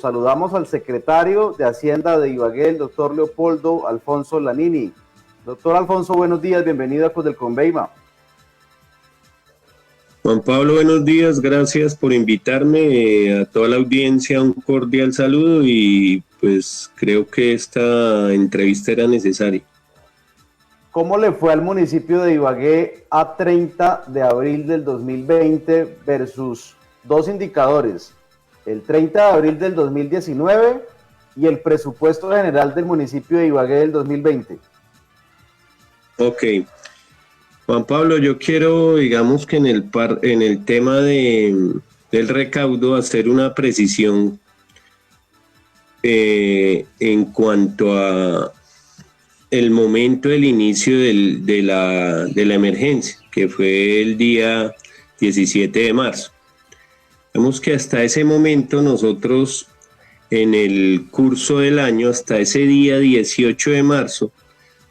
saludamos al secretario de Hacienda de Ibagué, el doctor Leopoldo Alfonso Lanini. Doctor Alfonso, buenos días, bienvenido a Codelconveima. Juan Pablo, buenos días, gracias por invitarme, a toda la audiencia un cordial saludo y pues creo que esta entrevista era necesaria. ¿Cómo le fue al municipio de Ibagué a 30 de abril del 2020 versus dos indicadores, el 30 de abril del 2019 y el presupuesto general del municipio de Ibagué del 2020? Ok, Juan Pablo, yo quiero, digamos que en el tema del recaudo, hacer una precisión en cuanto a el momento del inicio de la emergencia, que fue el día 17 de marzo. Vemos que hasta ese momento nosotros, en el curso del año, hasta ese día 18 de marzo,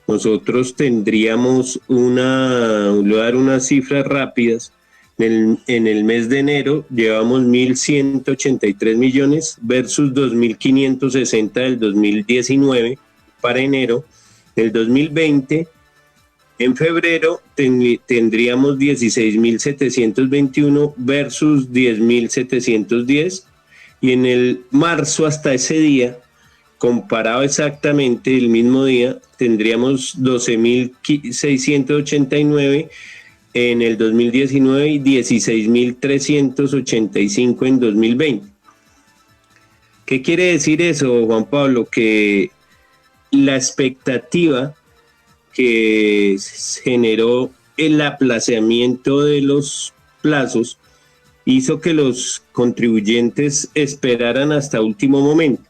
nosotros tendríamos le voy a dar unas cifras rápidas. En el mes de enero llevamos 1.183 millones versus 2.560 del 2019 para enero. Del 2020, en febrero tendríamos 16.721 versus 10.710, y en el marzo hasta ese día, comparado exactamente el mismo día, tendríamos 12.689 en el 2019 y 16.385 en 2020. ¿Qué quiere decir eso, Juan Pablo? Que la expectativa que generó el aplazamiento de los plazos hizo que los contribuyentes esperaran hasta último momento.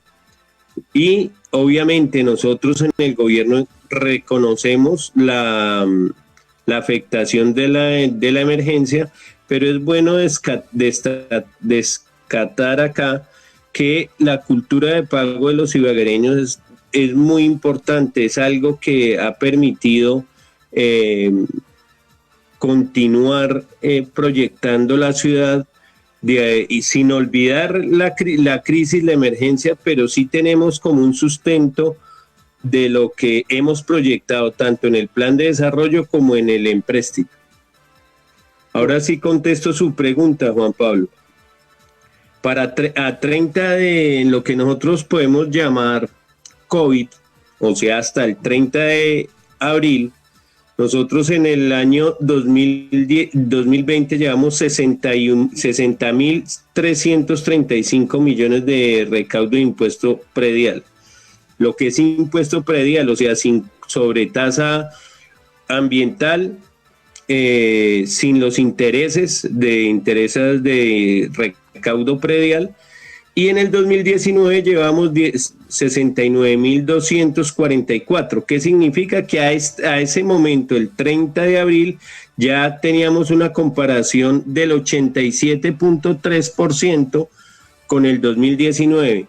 Y obviamente nosotros en el gobierno reconocemos la afectación de la emergencia, pero es bueno descatar acá que la cultura de pago de los ibaguereños es muy importante, es algo que ha permitido continuar proyectando la ciudad, y sin olvidar la crisis, la emergencia, pero sí tenemos como un sustento de lo que hemos proyectado tanto en el plan de desarrollo como en el empréstito. Ahora sí contesto su pregunta, Juan Pablo. A 30 de lo que nosotros podemos llamar COVID, o sea, hasta el 30 de abril, nosotros en el año 2020 llevamos 60.335 millones de recaudo de impuesto predial. Lo que es impuesto predial, o sea, sin sobretasa ambiental, sin los intereses de recaudo predial. Y en el 2019 llevamos 69.244. ¿Qué significa? Que a ese momento, el 30 de abril, ya teníamos una comparación del 87.3% con el 2019.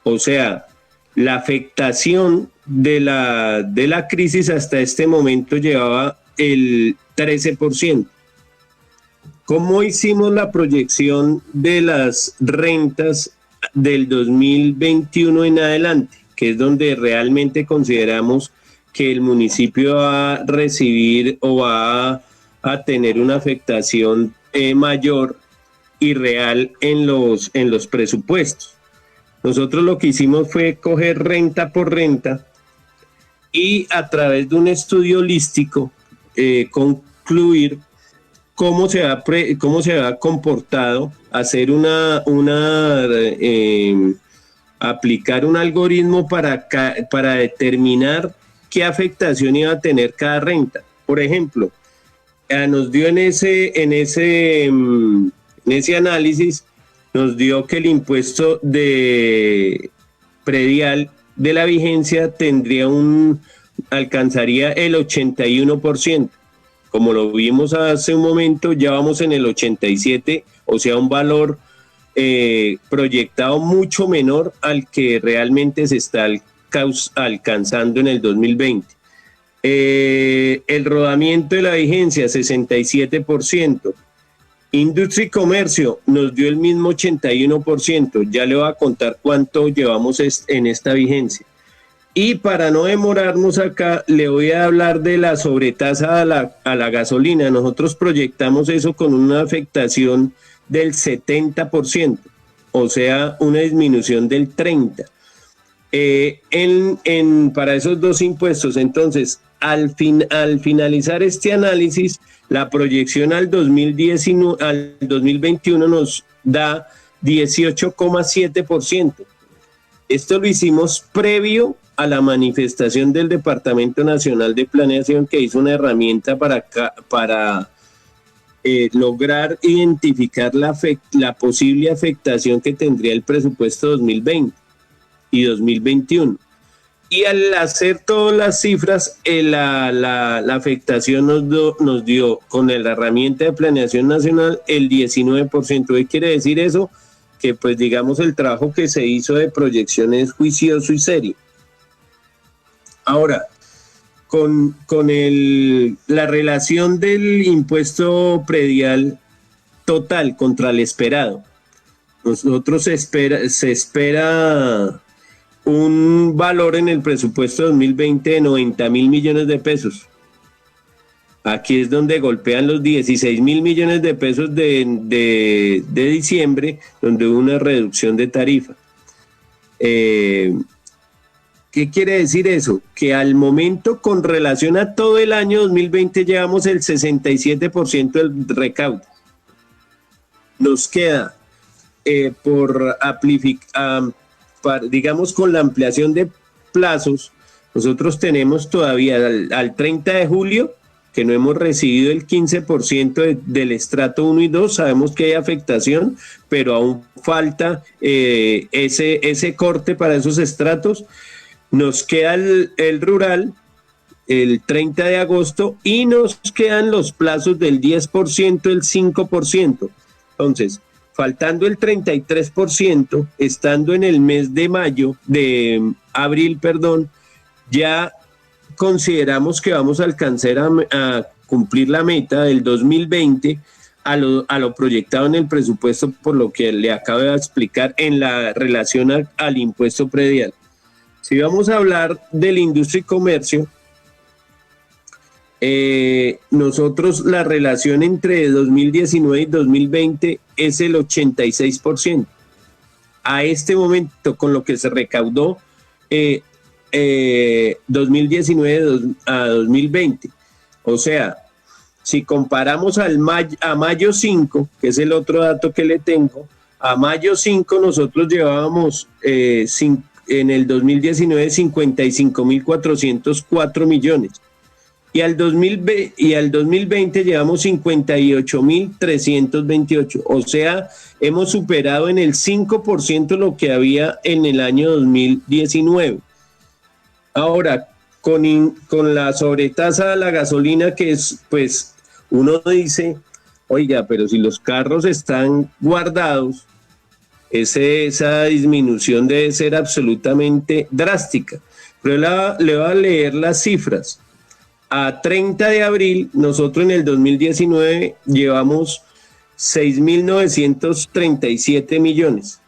O sea, la afectación de la crisis hasta este momento llevaba el 13%. ¿Cómo hicimos la proyección de las rentas del 2021 en adelante? Que es donde realmente consideramos que el municipio va a recibir o va a tener una afectación mayor y real en los presupuestos. Nosotros lo que hicimos fue coger renta por renta y a través de un estudio holístico concluir cómo se ha comportado, hacer aplicar un algoritmo para determinar qué afectación iba a tener cada renta. Por ejemplo, nos dio en ese análisis, nos dio que el impuesto de predial de la vigencia alcanzaría el 81%. Como lo vimos hace un momento, ya vamos en el 87%, o sea, un valor proyectado mucho menor al que realmente se está alcanzando en el 2020. El rodamiento de la vigencia, 67%. Industria y comercio nos dio el mismo 81%. Ya le voy a contar cuánto llevamos en esta vigencia. Y para no demorarnos acá, le voy a hablar de la sobretasa a la gasolina. Nosotros proyectamos eso con una afectación del 70%, o sea, una disminución del 30%. Para esos dos impuestos, entonces, al finalizar este análisis, la proyección al 2021 nos da 18,7%. Esto lo hicimos previo a la manifestación del Departamento Nacional de Planeación, que hizo una herramienta para lograr identificar la posible afectación que tendría el presupuesto 2020 y 2021. Y al hacer todas las cifras, la afectación nos dio con la herramienta de planeación nacional el 19%. ¿Qué quiere decir eso? Que pues digamos el trabajo que se hizo de proyección es juicioso y serio. Ahora, con la relación del impuesto predial total contra el esperado, nosotros se espera un valor en el presupuesto 2020 de 90.000 millones de pesos. Aquí es donde golpean los 16.000 millones de pesos de diciembre, donde hubo una reducción de tarifa. ¿Qué quiere decir eso? Que al momento, con relación a todo el año 2020, llevamos el 67% del recaudo. Nos queda digamos, con la ampliación de plazos, nosotros tenemos todavía al 30 de julio, que no hemos recibido el 15% del estrato 1 y 2, sabemos que hay afectación, pero aún falta ese corte para esos estratos. Nos queda el rural el 30 de agosto y nos quedan los plazos del 10%, el 5%. Entonces, faltando el 33%, estando en el mes de abril, ya consideramos que vamos a alcanzar a cumplir la meta del 2020 a lo proyectado en el presupuesto, por lo que le acabo de explicar en la relación al impuesto predial. Si vamos a hablar de la industria y comercio, nosotros la relación entre 2019 y 2020 es el 86%. A este momento, con lo que se recaudó 2019 a 2020. O sea, si comparamos a mayo 5, que es el otro dato que le tengo, a mayo 5 nosotros llevábamos en el 2019 55.404 millones. Y al 2020 llevamos 58.328, o sea, hemos superado en el 5% lo que había en el año 2019. Ahora, con la sobretasa de la gasolina, que es, pues, uno dice, oiga, pero si los carros están guardados, esa disminución debe ser absolutamente drástica. Pero le voy a leer las cifras. A 30 de abril, nosotros en el 2019 llevamos 6.937 millones.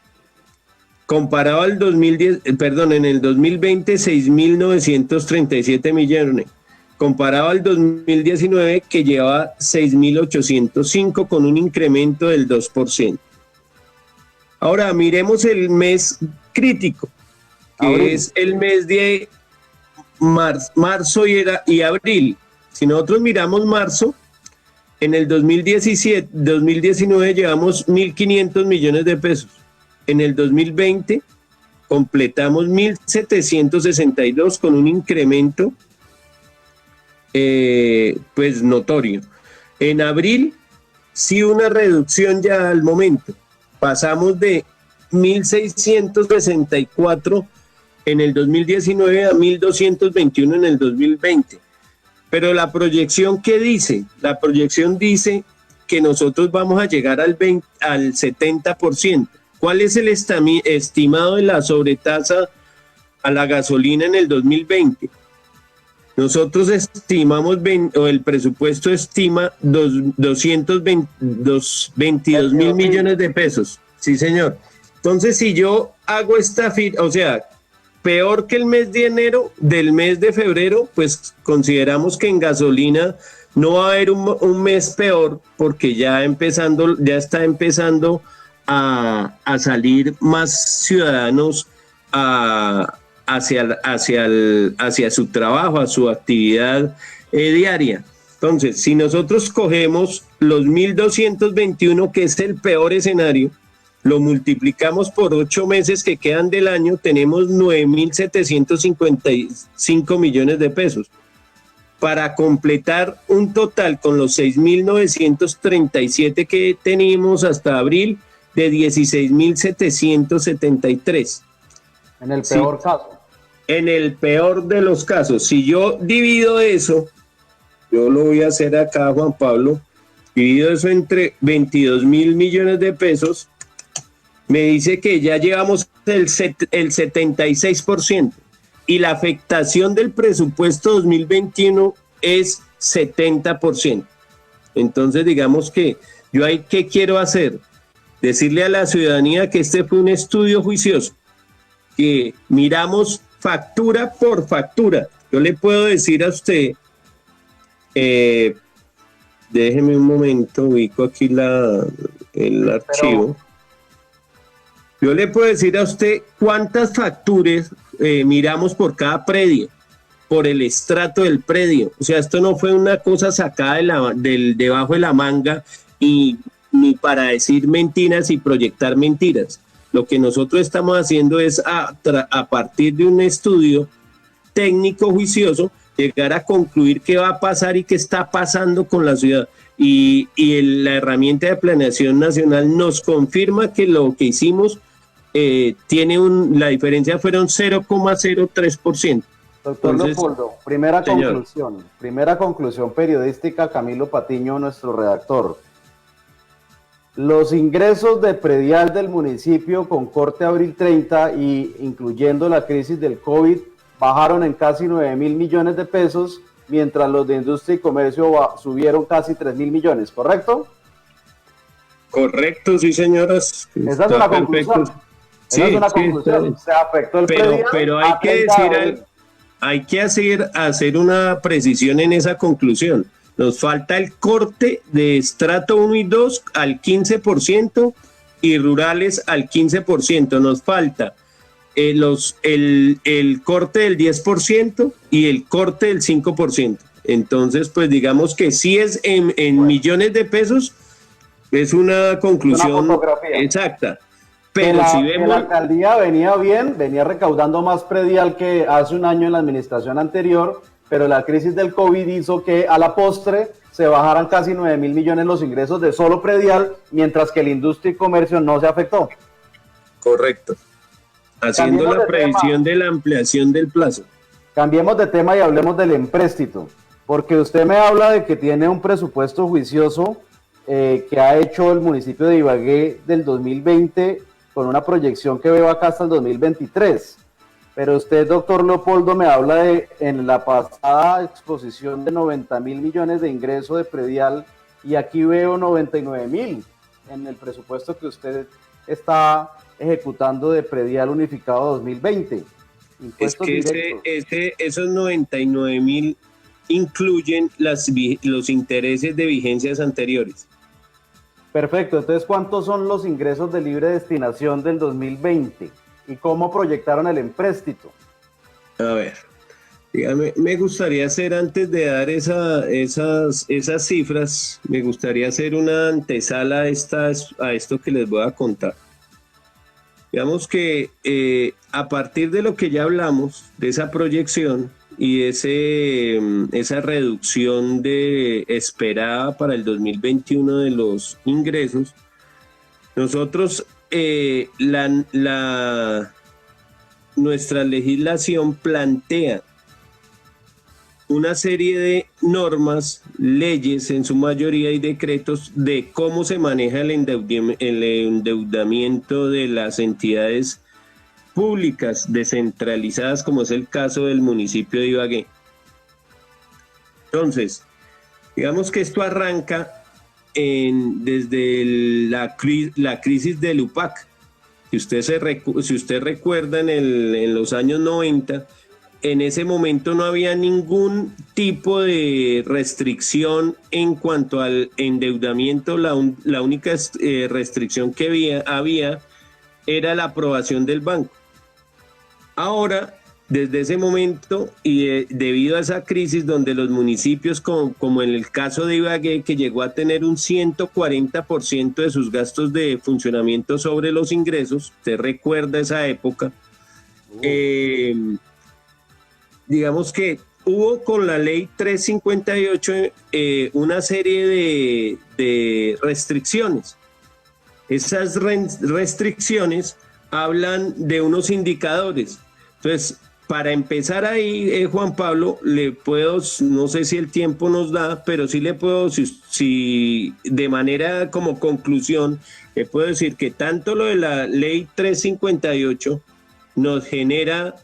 Comparado al en el 2020, 6.937 millones. Comparado al 2019, que lleva 6.805 con un incremento del 2%. Ahora, miremos el mes crítico, que es el mes de marzo y abril. Si nosotros miramos marzo, en el 2019 llevamos 1.500 millones de pesos. En el 2020 completamos 1.762 con un incremento pues notorio. En abril sí una reducción ya al momento. Pasamos de 1.664 en el 2019 a 1.221 en el 2020. Pero la proyección, ¿qué dice? La proyección dice que nosotros vamos a llegar al 70%. ¿Cuál es el estimado de la sobretasa a la gasolina en el 2020? Nosotros estimamos, o el presupuesto estima 22 mil millones de pesos. Sí, señor. Entonces, si yo hago esta o sea, peor que el mes de enero, del mes de febrero, pues consideramos que en gasolina no va a haber un mes peor, porque ya está empezando a salir más ciudadanos hacia su trabajo, a su actividad diaria. Entonces, si nosotros cogemos los 1.221, que es el peor escenario, lo multiplicamos por 8 meses que quedan del año, tenemos 9.755 millones de pesos. Para completar un total con los 6.937 que teníamos hasta abril, de 16.773. En el peor caso. En el peor de los casos. Si yo divido eso, yo lo voy a hacer acá, Juan Pablo, divido eso entre 22 mil millones de pesos, me dice que ya llevamos el 76%, y la afectación del presupuesto 2021 es 70%. Entonces, digamos que yo ahí, ¿qué quiero hacer? Decirle a la ciudadanía que este fue un estudio juicioso, que miramos factura por factura. Yo le puedo decir a usted, déjeme un momento, ubico aquí el archivo. Yo le puedo decir a usted cuántas facturas miramos por cada predio, por el estrato del predio. O sea, esto no fue una cosa sacada debajo de la manga, y ni para decir mentiras y proyectar mentiras. Lo que nosotros estamos haciendo es, a partir de un estudio técnico juicioso, llegar a concluir qué va a pasar y qué está pasando con la ciudad. Y la herramienta de planeación nacional nos confirma que lo que hicimos la diferencia fueron 0,03%. Doctor Leopoldo, primera conclusión periodística, Camilo Patiño, nuestro redactor. Los ingresos de predial del municipio con corte abril 30 y incluyendo la crisis del COVID bajaron en casi 9 mil millones de pesos, mientras los de industria y comercio subieron casi 3 mil millones, ¿correcto? Correcto, sí, señoras. Esa es una conclusión. Sí, esa es una conclusión. Se afectó el predial. Pero hay que decir, hay que hacer una precisión en esa conclusión. Nos falta el corte de estrato 1 y 2 al 15% y rurales al 15%. Nos falta el corte del 10% y el corte del 5%. Entonces, pues digamos que sí es en millones de pesos, es una conclusión exacta. Pero si vemos... La alcaldía venía recaudando más predial que hace un año en la administración anterior, pero la crisis del COVID hizo que a la postre se bajaran casi 9 mil millones los ingresos de solo predial, mientras que la industria y comercio no se afectó. Correcto. Haciendo la previsión de la ampliación del plazo. Cambiemos de tema y hablemos del empréstito, porque usted me habla de que tiene un presupuesto juicioso que ha hecho el municipio de Ibagué del 2020 con una proyección que veo acá hasta el 2023. Pero usted, doctor Leopoldo, me habla en la pasada exposición de 90 mil millones de ingreso de predial, y aquí veo 99 mil en el presupuesto que usted está ejecutando de predial unificado 2020. Impuestos esos 99 mil incluyen los intereses de vigencias anteriores. Perfecto, entonces, ¿cuántos son los ingresos de libre destinación del 2020? ¿Y cómo proyectaron el empréstito? A ver, dígame, me gustaría hacer, antes de dar esas cifras, me gustaría hacer una antesala a esto que les voy a contar. Digamos que a partir de lo que ya hablamos, de esa proyección y esa reducción esperada para el 2021 de los ingresos, nosotros... nuestra legislación plantea una serie de normas, leyes en su mayoría y decretos de cómo se maneja el endeudamiento de las entidades públicas descentralizadas, como es el caso del municipio de Ibagué. Entonces, digamos que esto arranca desde la crisis del UPAC. Si usted recuerda, en los años 90, en ese momento no había ningún tipo de restricción en cuanto al endeudamiento. La única restricción que había era la aprobación del banco. Ahora, desde ese momento y debido a esa crisis donde los municipios, como en el caso de Ibagué, que llegó a tener un 140% de sus gastos de funcionamiento sobre los ingresos, usted recuerda esa época, digamos que hubo con la ley 358 una serie de restricciones. Esas restricciones hablan de unos indicadores. Entonces, para empezar ahí, Juan Pablo, no sé si el tiempo nos da, pero sí le puedo, si de manera como conclusión, le puedo decir que tanto lo de la ley 358 nos genera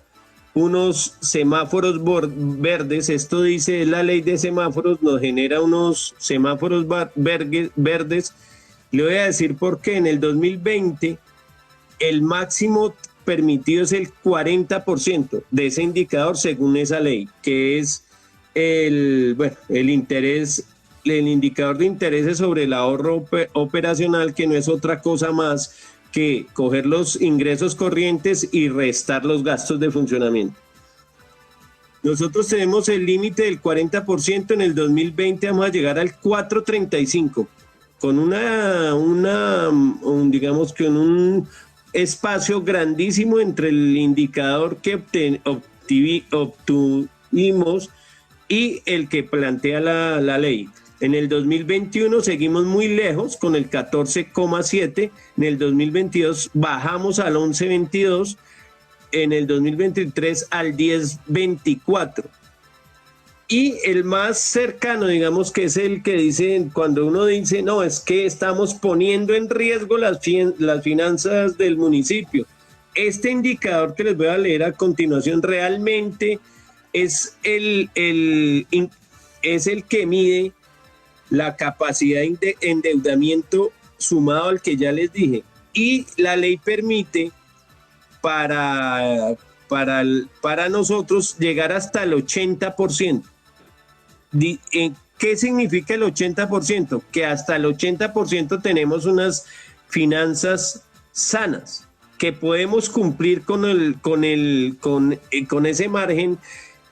unos semáforos verdes, esto dice la ley de semáforos, nos genera unos semáforos verdes. Le voy a decir por qué. En el 2020 el máximo permitido es el 40% de ese indicador según esa ley, que es el interés, el indicador de intereses sobre el ahorro operacional, que no es otra cosa más que coger los ingresos corrientes y restar los gastos de funcionamiento. Nosotros tenemos el límite del 40%, en el 2020 vamos a llegar al 4.35%, con digamos que un espacio grandísimo entre el indicador que obtuvimos y el que plantea la ley. En el 2021 seguimos muy lejos con el 14,7%, en el 2022 bajamos al 11,22%, en el 2023 al 10,24%. Y el más cercano, digamos que es el que dice, cuando uno dice, no, es que estamos poniendo en riesgo las finanzas del municipio. Este indicador que les voy a leer a continuación realmente es el que mide la capacidad de endeudamiento sumado al que ya les dije. Y la ley permite para nosotros llegar hasta el 80%. ¿Qué significa el 80%? Que hasta el 80% tenemos unas finanzas sanas, que podemos cumplir con ese margen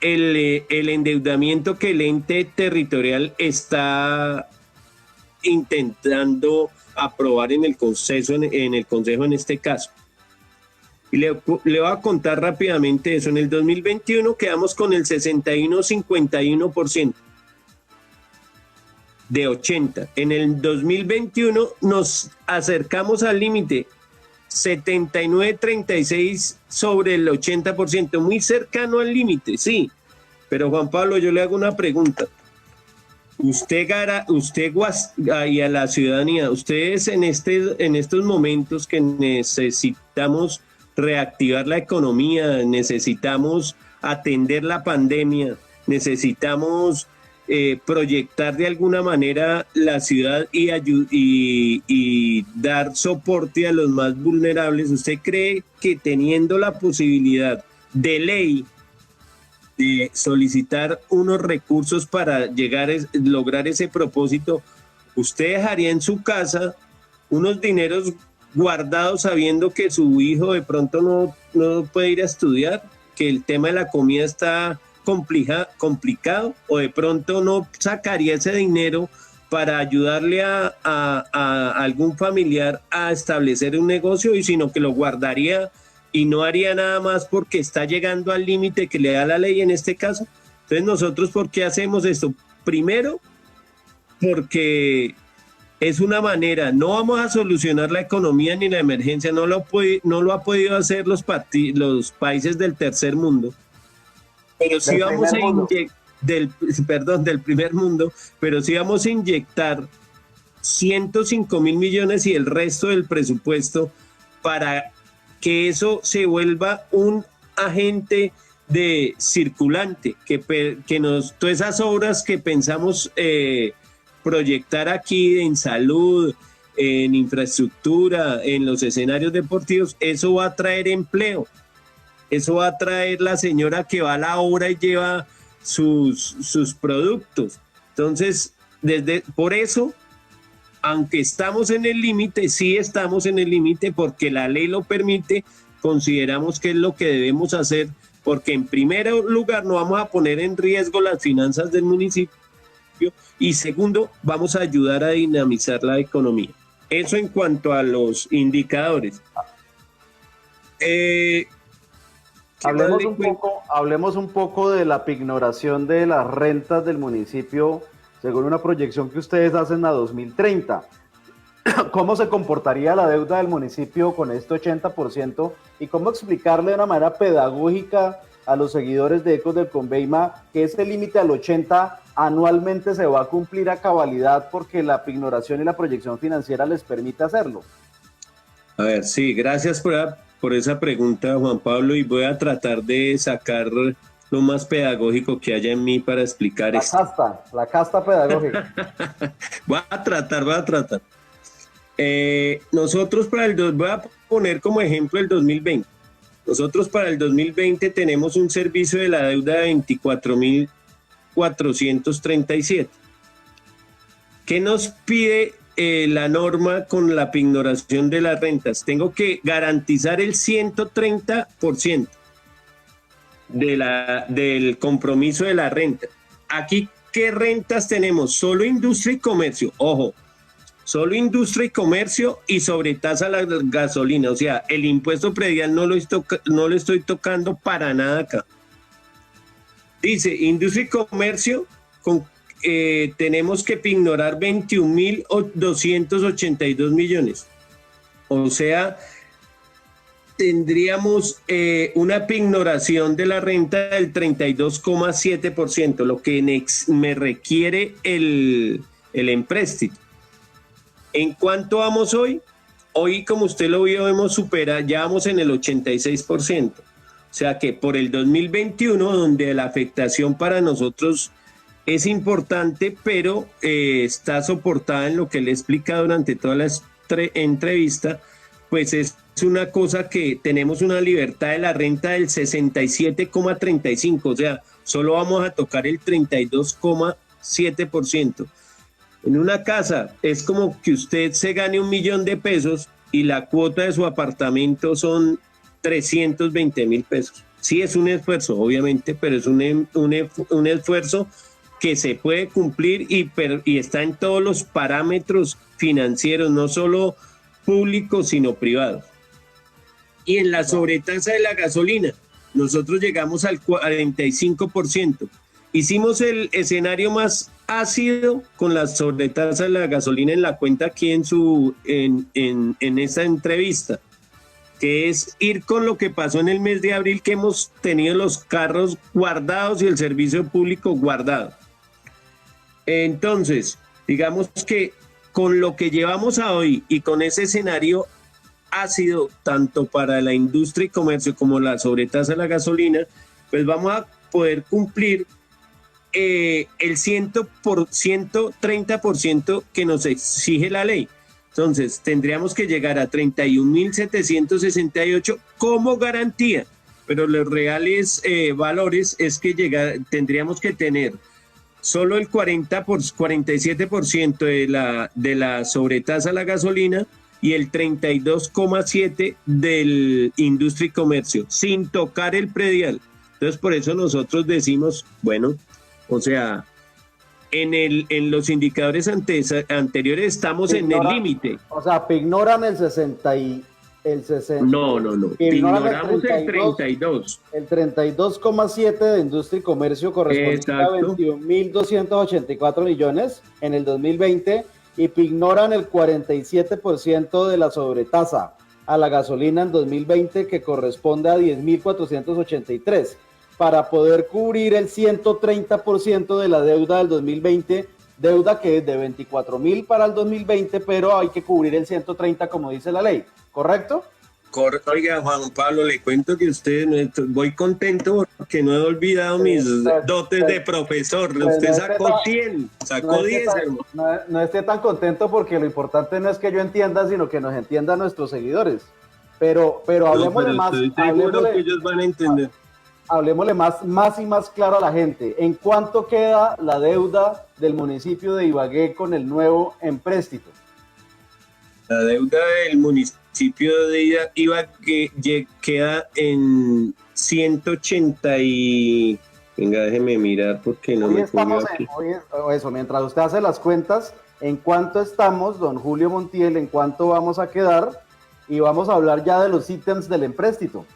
el endeudamiento que el ente territorial está intentando aprobar en el consejo en este caso. Y le voy a contar rápidamente eso. En el 2021 quedamos con el 61,51% de 80. En el 2021 nos acercamos al límite 79,36 sobre el 80%, muy cercano al límite, sí. Pero Juan Pablo, yo le hago una pregunta. Usted y a la ciudadanía, ustedes en estos momentos que necesitamos reactivar la economía, necesitamos atender la pandemia, necesitamos proyectar de alguna manera la ciudad y dar soporte a los más vulnerables. ¿Usted cree que teniendo la posibilidad de ley de solicitar unos recursos para lograr ese propósito, usted dejaría en su casa unos dineros guardados sabiendo que su hijo de pronto no puede ir a estudiar, que el tema de la comida está complicado, o de pronto no sacaría ese dinero para ayudarle a algún familiar a establecer un negocio, y sino que lo guardaría y no haría nada más porque está llegando al límite que le da la ley en este caso? Entonces, nosotros, ¿por qué hacemos esto? Primero, porque es una manera, no vamos a solucionar la economía ni la emergencia, no lo ha podido hacer los países del tercer mundo, pero sí vamos a del primer mundo, pero sí vamos a inyectar 105.000 millones y el resto del presupuesto para que eso se vuelva un agente de circulante, todas esas obras que pensamos proyectar aquí en salud, en infraestructura, en los escenarios deportivos, eso va a traer empleo, eso va a traer la señora que va a la obra y lleva sus productos. Entonces, por eso, aunque estamos en el límite, sí estamos en el límite porque la ley lo permite, consideramos que es lo que debemos hacer, porque en primer lugar no vamos a poner en riesgo las finanzas del municipio y segundo, vamos a ayudar a dinamizar la economía. Eso en cuanto a los indicadores. Hablemos un poco de la pignoración de las rentas del municipio según una proyección que ustedes hacen a 2030. ¿Cómo se comportaría la deuda del municipio con este 80%? Y cómo explicarle de una manera pedagógica a los seguidores de Ecos del Conveima que ese límite al 80 anualmente se va a cumplir a cabalidad porque la pignoración y la proyección financiera les permite hacerlo. A ver, sí, gracias por esa pregunta, Juan Pablo, y voy a tratar de sacar lo más pedagógico que haya en mí para explicar esto. La casta pedagógica. Voy a tratar. Nosotros voy a poner como ejemplo el 2020. Nosotros para el 2020 tenemos un servicio de la deuda de 24.437. ¿Qué nos pide la norma con la pignoración de las rentas? Tengo que garantizar el 130% del compromiso de la renta. Aquí, ¿qué rentas tenemos? Solo industria y comercio. Ojo, solo industria y comercio y sobretasa la gasolina. O sea, el impuesto predial no lo estoy tocando para nada acá. Dice, industria y comercio, tenemos que pignorar 21.282 millones. O sea, tendríamos una pignoración de la renta del 32,7%, lo que me requiere el empréstito. ¿En cuánto vamos hoy? Hoy, como usted lo vio, ya vamos en el 86%. O sea que por el 2021, donde la afectación para nosotros es importante, pero está soportada en lo que le he explicado durante toda la entrevista, pues es una cosa que tenemos una libertad de la renta del 67,35%, o sea, solo vamos a tocar el 32,7%. En una casa es como que usted se gane 1 millón de pesos y la cuota de su apartamento son 320.000 pesos. Sí es un esfuerzo, obviamente, pero es un esfuerzo que se puede cumplir y está en todos los parámetros financieros, no solo públicos, sino privados. Y en la sobretasa de la gasolina, nosotros llegamos al 45%. Hicimos el escenario más ácido con la sobretasa de la gasolina en la cuenta aquí en esta entrevista, que es ir con lo que pasó en el mes de abril, que hemos tenido los carros guardados y el servicio público guardado. Entonces, digamos que con lo que llevamos a hoy y con ese escenario ácido, tanto para la industria y comercio como la sobretasa de la gasolina, pues vamos a poder cumplir el 130% que nos exige la ley. Entonces, tendríamos que llegar a 31.768 como garantía, pero los reales valores es que tendríamos que tener solo el 47% de la sobretasa a la gasolina y el 32,7% del industria y comercio, sin tocar el predial. Entonces, por eso nosotros decimos, bueno, o sea, en los indicadores anteriores estamos en el límite. O sea, ignoran el 60 y el 60. No. Ignoramos el 32. El 32,7 de industria y comercio corresponde a 21.284 millones en el 2020 y ignoran el 47% de la sobretasa a la gasolina en 2020 que corresponde a 10.483 para poder cubrir el 130% de la deuda del 2020, deuda que es de 24.000 para el 2020, pero hay que cubrir el 130 como dice la ley, ¿correcto? Oiga, Juan Pablo, le cuento que voy contento porque no he olvidado mis dotes de profesor. Usted sacó 100, sacó 10, hermano. No esté tan contento porque lo importante no es que yo entienda, sino que nos entiendan nuestros seguidores. Pero hablemosle más. Estoy seguro que ellos van a entender. Hablemosle más y más claro a la gente. ¿En cuánto queda la deuda del municipio de Ibagué con el nuevo empréstito? La deuda del municipio de Ibagué queda en 180 y... Venga, déjeme mirar porque no me estamos aquí. Eso, mientras usted hace las cuentas, ¿en cuánto estamos, don Julio Montiel? ¿En cuánto vamos a quedar? Y vamos a hablar ya de los ítems del empréstito.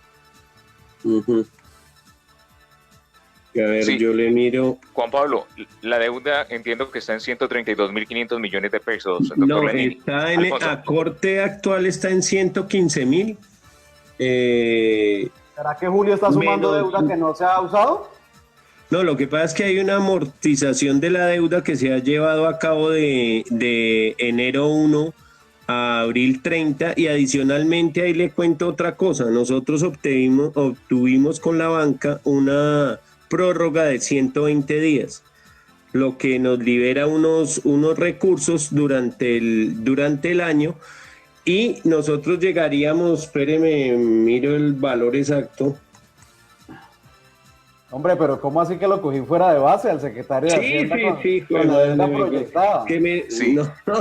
A ver, sí. Yo le miro. Juan Pablo, la deuda entiendo que está en 132.500 millones de pesos. No, está a corte actual está en 115.000. ¿Será que Julio está sumando deuda que no se ha usado? No, lo que pasa es que hay una amortización de la deuda que se ha llevado a cabo de enero 1 a abril 30 y adicionalmente ahí le cuento otra cosa. Nosotros obtuvimos con la banca una prórroga de 120 días, lo que nos libera unos recursos durante el año y nosotros llegaríamos, espéreme, miro el valor exacto. Hombre, pero ¿cómo así que lo cogí fuera de base al secretario de Hacienda con la deuda proyectada?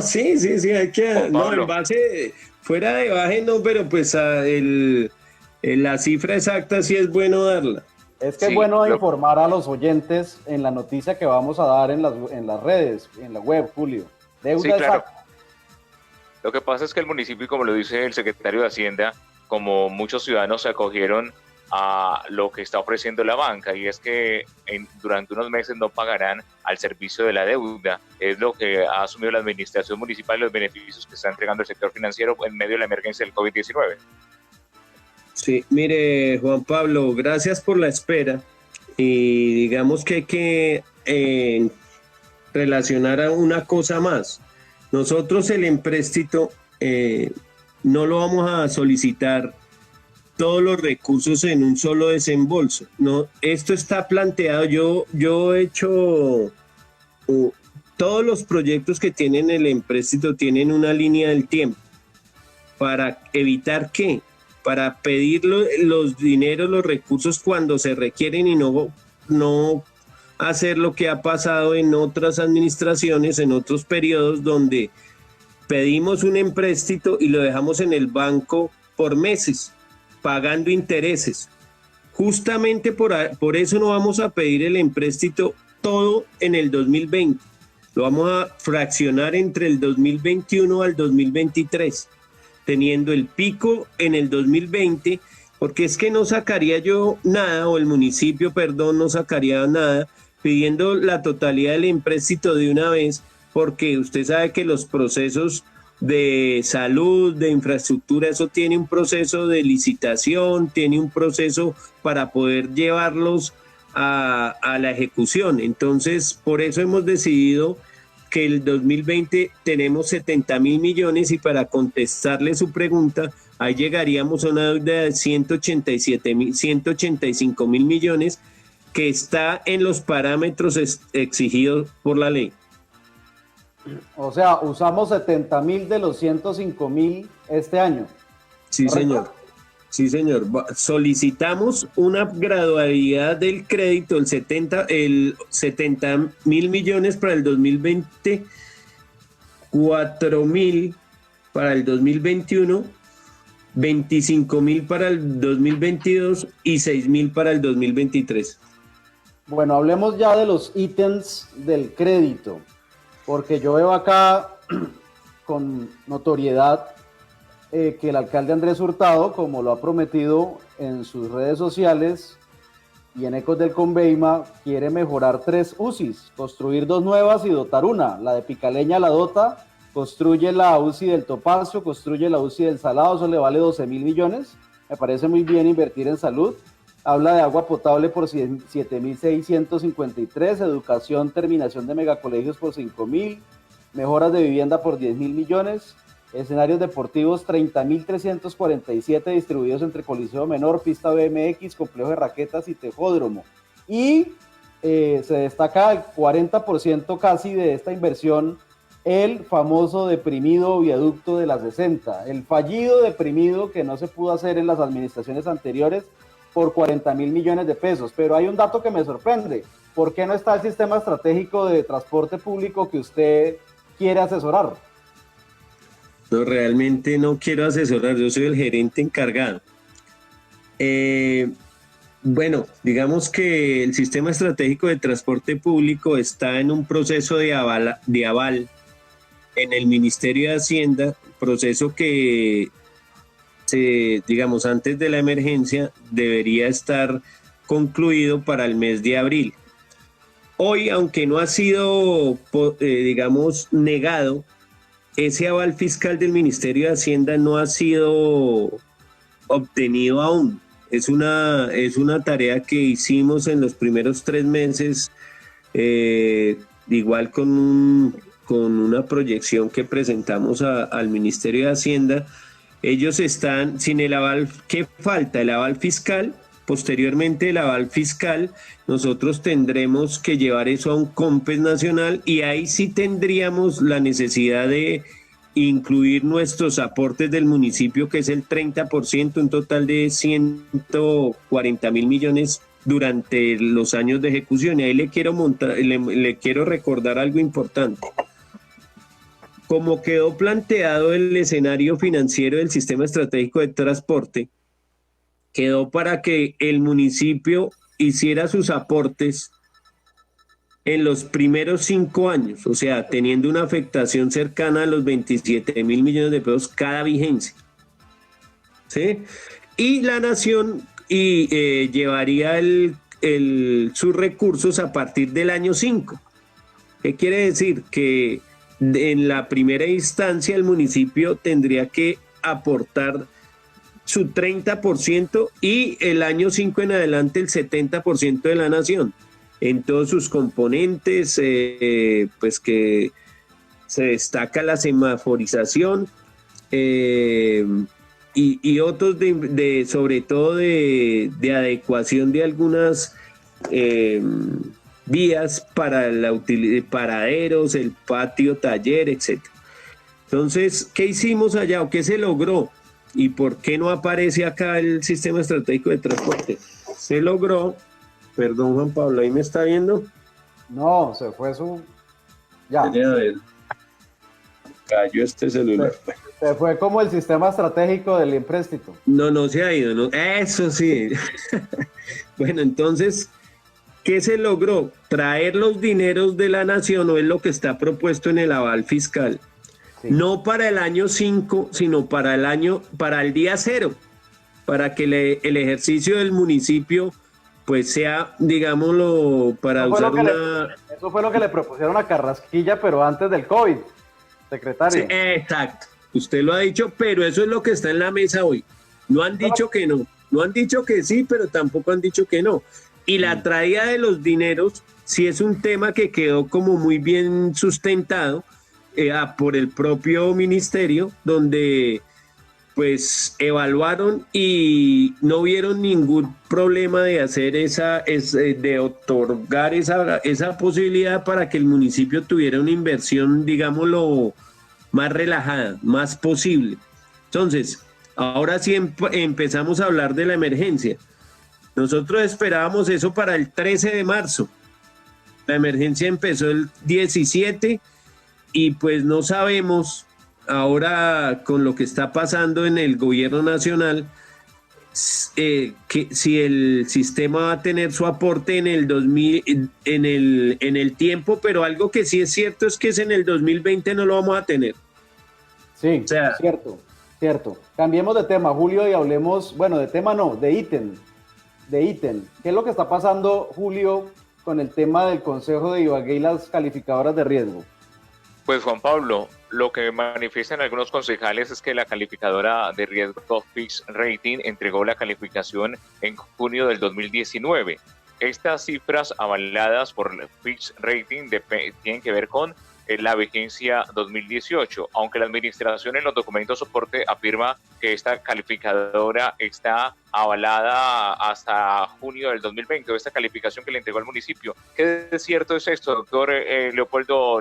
Sí, hay que... No, en base, fuera de base no, pero pues la cifra exacta sí es bueno darla. Es que es bueno informar a los oyentes en la noticia que vamos a dar en las redes, en la web, Julio. Deuda exacta. Lo que pasa es que el municipio, como lo dice el secretario de Hacienda, como muchos ciudadanos se acogieron a lo que está ofreciendo la banca, y es que durante unos meses no pagarán al servicio de la deuda. Es lo que ha asumido la administración municipal y los beneficios que está entregando el sector financiero en medio de la emergencia del COVID-19. Sí, mire, Juan Pablo, gracias por la espera. Y digamos que hay que relacionar a una cosa más. Nosotros el empréstito no lo vamos a solicitar todos los recursos en un solo desembolso. No, esto está planteado. Yo he hecho todos los proyectos que tienen el empréstito tienen una línea del tiempo para evitar que para pedir los dineros, los recursos cuando se requieren y no hacer lo que ha pasado en otras administraciones, en otros periodos donde pedimos un empréstito y lo dejamos en el banco por meses, pagando intereses. Justamente por eso no vamos a pedir el empréstito todo en el 2020. Lo vamos a fraccionar entre el 2021 al 2023. Teniendo el pico en el 2020, porque es que no sacaría yo nada, o el municipio, perdón, no sacaría nada, pidiendo la totalidad del empréstito de una vez, porque usted sabe que los procesos de salud, de infraestructura, eso tiene un proceso de licitación, tiene un proceso para poder llevarlos a la ejecución. Entonces, por eso hemos decidido que el 2020 tenemos 70.000 millones y para contestarle su pregunta, ahí llegaríamos a una deuda de 185.000 millones que está en los parámetros exigidos por la ley. O sea, usamos 70.000 de los 105.000 este año. Sí, ¿correcto? Señor. Sí, señor. Solicitamos una gradualidad del crédito, el 70.000 millones para el 2020, 4.000 para el 2021, 25.000 para el 2022 y 6.000 para el 2023. Bueno, hablemos ya de los ítems del crédito, porque yo veo acá con notoriedad que el alcalde Andrés Hurtado, como lo ha prometido en sus redes sociales y en Ecos del Conveima, quiere mejorar 3 UCIs, construir 2 nuevas y dotar una. La de Picaleña la dota, construye la UCI del Topacio, construye la UCI del Salado, eso le vale 12.000 millones. Me parece muy bien invertir en salud. Habla de agua potable por 7.653, educación, terminación de megacolegios por 5.000, mejoras de vivienda por 10.000 millones. escenarios deportivos 30.347 distribuidos entre Coliseo Menor, pista BMX, complejo de raquetas y tejódromo. Y se destaca el 40% casi de esta inversión, el famoso deprimido viaducto de la 60, el fallido deprimido que no se pudo hacer en las administraciones anteriores por 40.000 millones de pesos. Pero hay un dato que me sorprende. ¿Por qué no está el sistema estratégico de transporte público que usted quiere asesorar? No, realmente no quiero asesorar, yo soy el gerente encargado. Bueno, digamos que el sistema estratégico de transporte público está en un proceso de aval en el Ministerio de Hacienda, proceso que, digamos, antes de la emergencia debería estar concluido para el mes de abril. Hoy, aunque no ha sido, digamos, negado, ese aval fiscal del Ministerio de Hacienda no ha sido obtenido aún. Es una tarea que hicimos en los primeros 3 meses, igual con una proyección que presentamos al Ministerio de Hacienda. Ellos están sin el aval. ¿Qué falta? El aval fiscal. Posteriormente el aval fiscal, nosotros tendremos que llevar eso a un COMPES nacional y ahí sí tendríamos la necesidad de incluir nuestros aportes del municipio, que es el 30%, un total de 140.000 millones durante los años de ejecución. Y ahí le quiero recordar algo importante. Como quedó planteado el escenario financiero del sistema estratégico de transporte, quedó para que el municipio hiciera sus aportes en los primeros 5 años, o sea, teniendo una afectación cercana a los 27.000 millones de pesos cada vigencia. ¿Sí? Y la nación llevaría sus recursos a partir del año 5. ¿Qué quiere decir? Que en la primera instancia el municipio tendría que aportar su 30% y el año 5 en adelante el 70% de la nación, en todos sus componentes, pues que se destaca la semaforización y otros sobre todo de adecuación de algunas vías para paraderos, el patio, taller, etc. Entonces, ¿qué hicimos allá o qué se logró? ¿Y por qué no aparece acá el sistema estratégico de transporte? Se logró, perdón Juan Pablo, ¿ahí me está viendo? No, se fue su... Ya. A ver. Cayó este celular. Se fue como el sistema estratégico del empréstito. No se ha ido, ¿no? Eso sí. Bueno, entonces, ¿qué se logró? Traer los dineros de la nación, o es lo que está propuesto en el aval fiscal. Sí. No para el año 5, sino para el día 0, para que el ejercicio del municipio pues sea, digámoslo, para usar eso fue lo que le propusieron a Carrasquilla, pero antes del COVID, secretario. Sí, exacto, usted lo ha dicho, pero eso es lo que está en la mesa hoy. No han dicho que no han dicho que sí, pero tampoco han dicho que no. Y la traída de los dineros sí es un tema que quedó como muy bien sustentado por el propio ministerio, donde pues evaluaron y no vieron ningún problema de hacer de otorgar esa posibilidad para que el municipio tuviera una inversión, digámoslo, más relajada, más posible. Entonces, ahora sí empezamos a hablar de la emergencia. Nosotros esperábamos eso para el 13 de marzo. La emergencia empezó el 17 y pues no sabemos ahora con lo que está pasando en el gobierno nacional que si el sistema va a tener su aporte en el tiempo, pero algo que sí es cierto es que en el 2020 no lo vamos a tener. Sí, o sea, cierto. Cambiemos de tema, Julio, y hablemos, bueno, de tema no, de ítem. ¿Qué es lo que está pasando, Julio, con el tema del Consejo de Ibagué y las calificadoras de riesgo? Pues Juan Pablo, lo que manifiestan algunos concejales es que la calificadora de riesgo Fitch Rating entregó la calificación en junio del 2019. Estas cifras avaladas por Fitch Rating tienen que ver con la vigencia 2018, aunque la administración en los documentos soporte afirma que esta calificadora está avalada hasta junio del 2020, o esta calificación que le entregó al municipio. ¿Qué de cierto es esto, doctor Leopoldo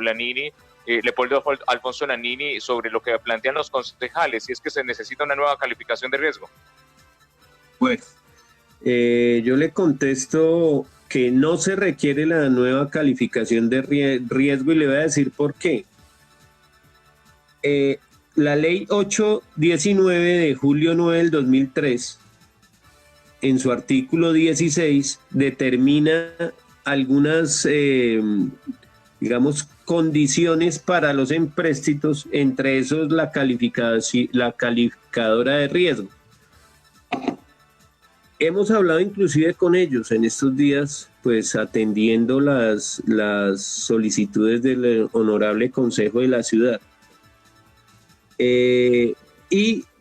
Alfonso Nannini, sobre lo que plantean los concejales, si es que se necesita una nueva calificación de riesgo? Pues yo le contesto que no se requiere la nueva calificación de riesgo y le voy a decir por qué. La ley 819 de julio 9 del 2003, en su artículo 16, determina algunas, digamos, condiciones para los empréstitos, entre esos la calificadora de riesgo. Hemos hablado inclusive con ellos en estos días, pues atendiendo las solicitudes del Honorable Consejo de la Ciudad. Y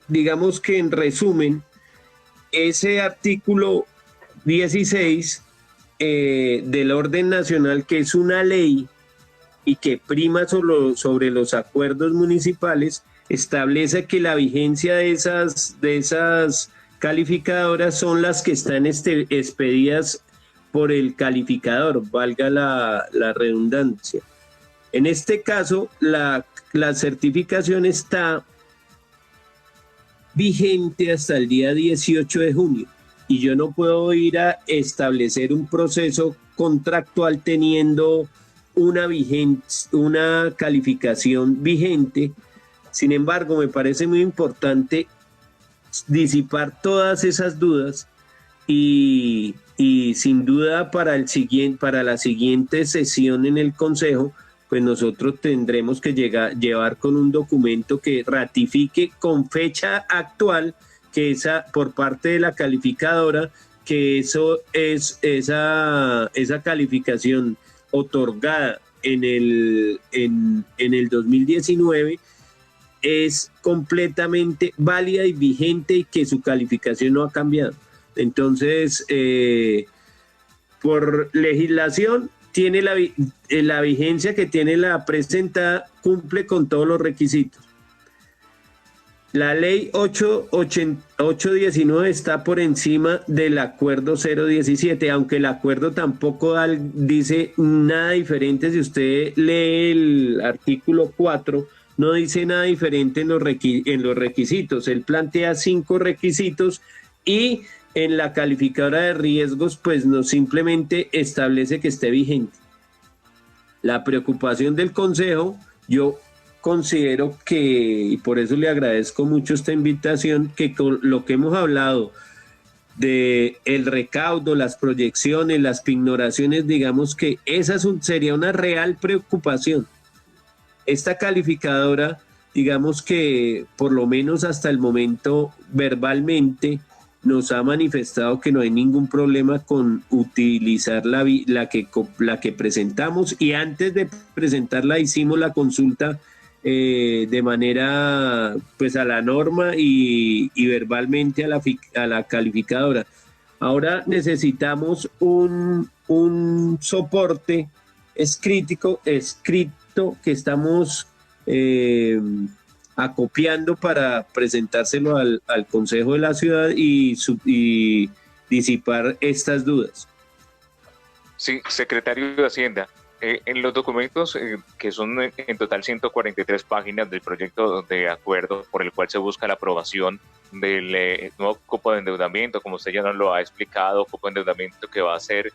digamos que en resumen, ese artículo 16 del orden nacional, que es una ley y que prima sobre los acuerdos municipales, establece que la vigencia de esas calificadoras son las que están expedidas por el calificador, valga la redundancia. En este caso, la certificación está vigente hasta el día 18 de junio y yo no puedo ir a establecer un proceso contractual teniendo una calificación vigente. Sin embargo, me parece muy importante disipar todas esas dudas y sin duda para la siguiente sesión en el Consejo, pues nosotros tendremos que llevar con un documento que ratifique con fecha actual que por parte de la calificadora, que esa calificación otorgada en el 2019 es completamente válida y vigente y que su calificación no ha cambiado. Entonces, por legislación, tiene la vigencia que tiene la presentada, cumple con todos los requisitos. La ley 819 está por encima del acuerdo 017, aunque el acuerdo tampoco dice nada diferente. Si usted lee el artículo 4, no dice nada diferente en los requisitos. Él plantea 5 requisitos y en la calificadora de riesgos pues no simplemente establece que esté vigente. La preocupación del Consejo, yo considero que, y por eso le agradezco mucho esta invitación, que con lo que hemos hablado de el recaudo, las proyecciones, las pignoraciones, digamos que esa sería una real preocupación. Esta calificadora, digamos que por lo menos hasta el momento verbalmente nos ha manifestado que no hay ningún problema con utilizar la que presentamos, y antes de presentarla hicimos la consulta de manera pues a la norma y verbalmente a la calificadora. Ahora necesitamos un soporte escrito que estamos acopiando para presentárselo al Consejo de la Ciudad y disipar estas dudas. Sí, secretario de Hacienda, en los documentos que son en total 143 páginas del proyecto de acuerdo por el cual se busca la aprobación del nuevo cupo de endeudamiento, como usted ya nos lo ha explicado, cupo de endeudamiento que va a ser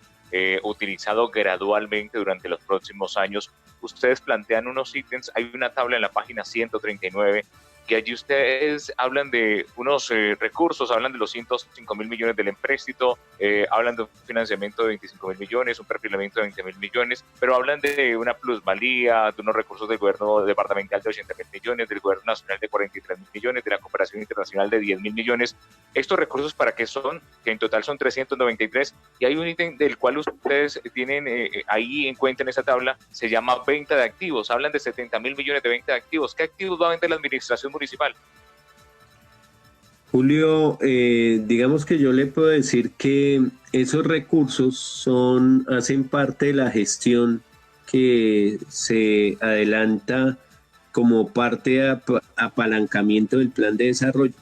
utilizado gradualmente durante los próximos años. Ustedes plantean unos ítems, hay una tabla en la página 139, que allí ustedes hablan de unos recursos, hablan de los 105 mil millones del empréstito, hablan de un financiamiento de 25 mil millones, un perfilamiento de 20 mil millones, pero hablan de una plusvalía, de unos recursos del gobierno departamental de 80 mil millones, del gobierno nacional de 43 mil millones, de la cooperación internacional de 10 mil millones. ¿Estos recursos para qué son? Que en total son 393, y hay un ítem del cual ustedes tienen ahí en cuenta en esa tabla, se llama venta de activos, hablan de 70 mil millones de venta de activos. ¿Qué activos va a vender la administración municipal? Julio, digamos que yo le puedo decir que esos recursos hacen parte de la gestión que se adelanta como parte de apalancamiento del plan de desarrollo.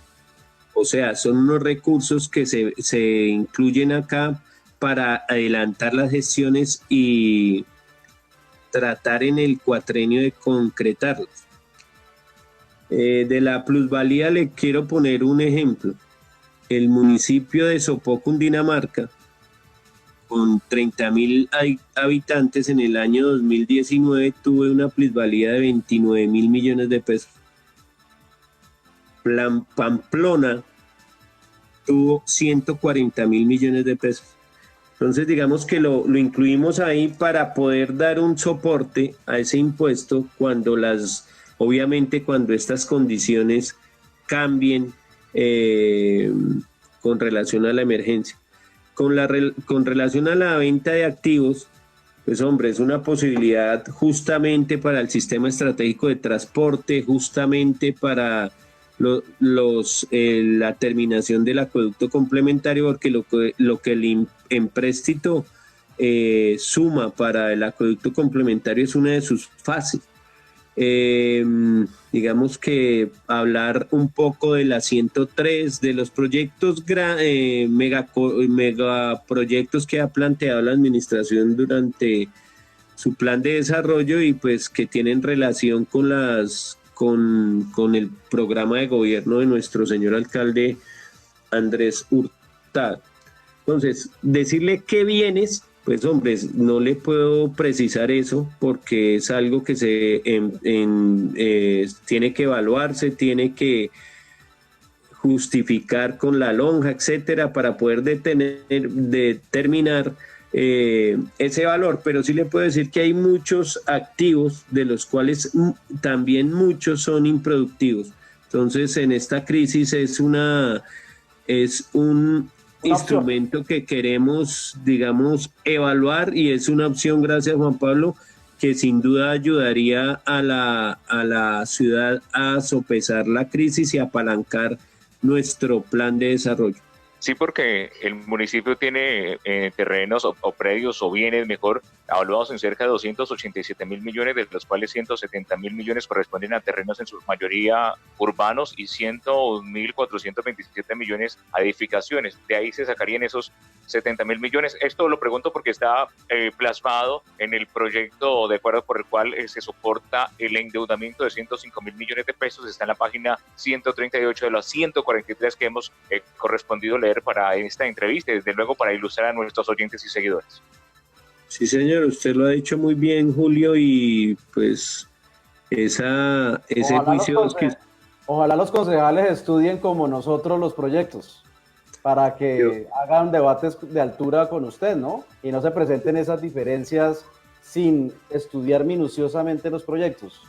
O sea, son unos recursos que se incluyen acá para adelantar las gestiones y tratar en el cuatrenio de concretarlos. De la plusvalía le quiero poner un ejemplo. El municipio de Sopó, Cundinamarca, con 30.000 habitantes en el año 2019, tuvo una plusvalía de 29.000 millones de pesos. Pamplona tuvo 140.000 millones de pesos. Entonces digamos que lo incluimos ahí para poder dar un soporte a ese impuesto obviamente cuando estas condiciones cambien con relación a la emergencia. Con relación a la venta de activos, pues hombre, es una posibilidad justamente para el sistema estratégico de transporte, justamente para la terminación del acueducto complementario, porque lo que el empréstito suma para el acueducto complementario es una de sus fases. Digamos que hablar un poco de la 103, de los proyectos megaproyectos que ha planteado la administración durante su plan de desarrollo y pues que tienen relación con el programa de gobierno de nuestro señor alcalde Andrés Hurtado. Entonces, decirle qué bienes, pues hombre, no le puedo precisar eso porque es algo que tiene que evaluarse, tiene que justificar con la lonja, etcétera, para poder determinar ese valor, pero sí le puedo decir que hay muchos activos de los cuales también muchos son improductivos. Entonces, en esta crisis es un instrumento que queremos, digamos, evaluar y es una opción, gracias Juan Pablo, que sin duda ayudaría a la ciudad a sopesar la crisis y apalancar nuestro plan de desarrollo. Sí, porque el municipio tiene terrenos o predios o bienes, mejor, evaluados en cerca de 287.000 millones, de los cuales 170.000 millones corresponden a terrenos en su mayoría urbanos y 101.427 millones a edificaciones. De ahí se sacarían esos 70.000 millones. Esto lo pregunto porque está plasmado en el proyecto de acuerdo por el cual se soporta el endeudamiento de 105.000 millones de pesos. Está en la página 138 de las 143 que hemos correspondido leer para esta entrevista y desde luego para ilustrar a nuestros oyentes y seguidores. Sí, señor, usted lo ha dicho muy bien, Julio, y pues ese juicio... Ojalá los concejales estudien como nosotros los proyectos, para que hagan debates de altura con usted, ¿no? Y no se presenten esas diferencias sin estudiar minuciosamente los proyectos.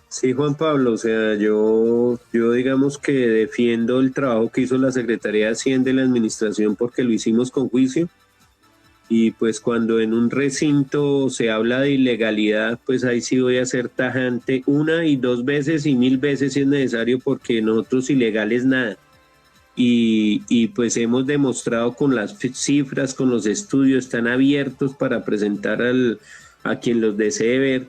Sí, Juan Pablo, o sea, yo digamos que defiendo el trabajo que hizo la Secretaría de Hacienda y la Administración porque lo hicimos con juicio. Y pues cuando en un recinto se habla de ilegalidad, pues ahí sí voy a ser tajante 1 y 2 veces y 1000 veces si es necesario, porque nosotros ilegales nada. Y pues hemos demostrado con las cifras, con los estudios, están abiertos para presentar a quien los desee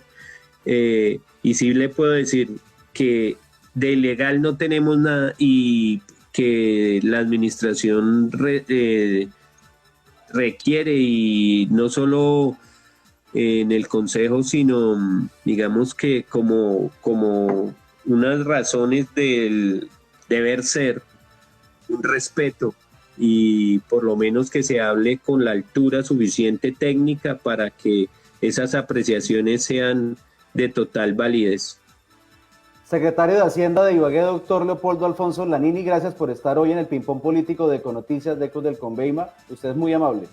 ver. Y sí le puedo decir que de ilegal no tenemos nada y que la administración requiere, y no solo en el consejo, sino digamos que como unas razones del deber ser, un respeto, y por lo menos que se hable con la altura suficiente técnica para que esas apreciaciones sean de total validez. Secretario de Hacienda de Ibagué, doctor Leopoldo Alfonso Lanini, gracias por estar hoy en el ping-pong político de Econoticias de Ecos del Conveima. Usted es muy amable.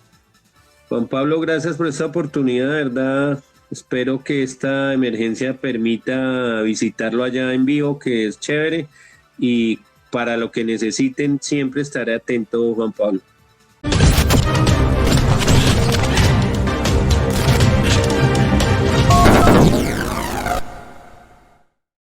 Juan Pablo, gracias por esta oportunidad, de verdad. Espero que esta emergencia permita visitarlo allá en vivo, que es chévere, y para lo que necesiten siempre estaré atento, Juan Pablo.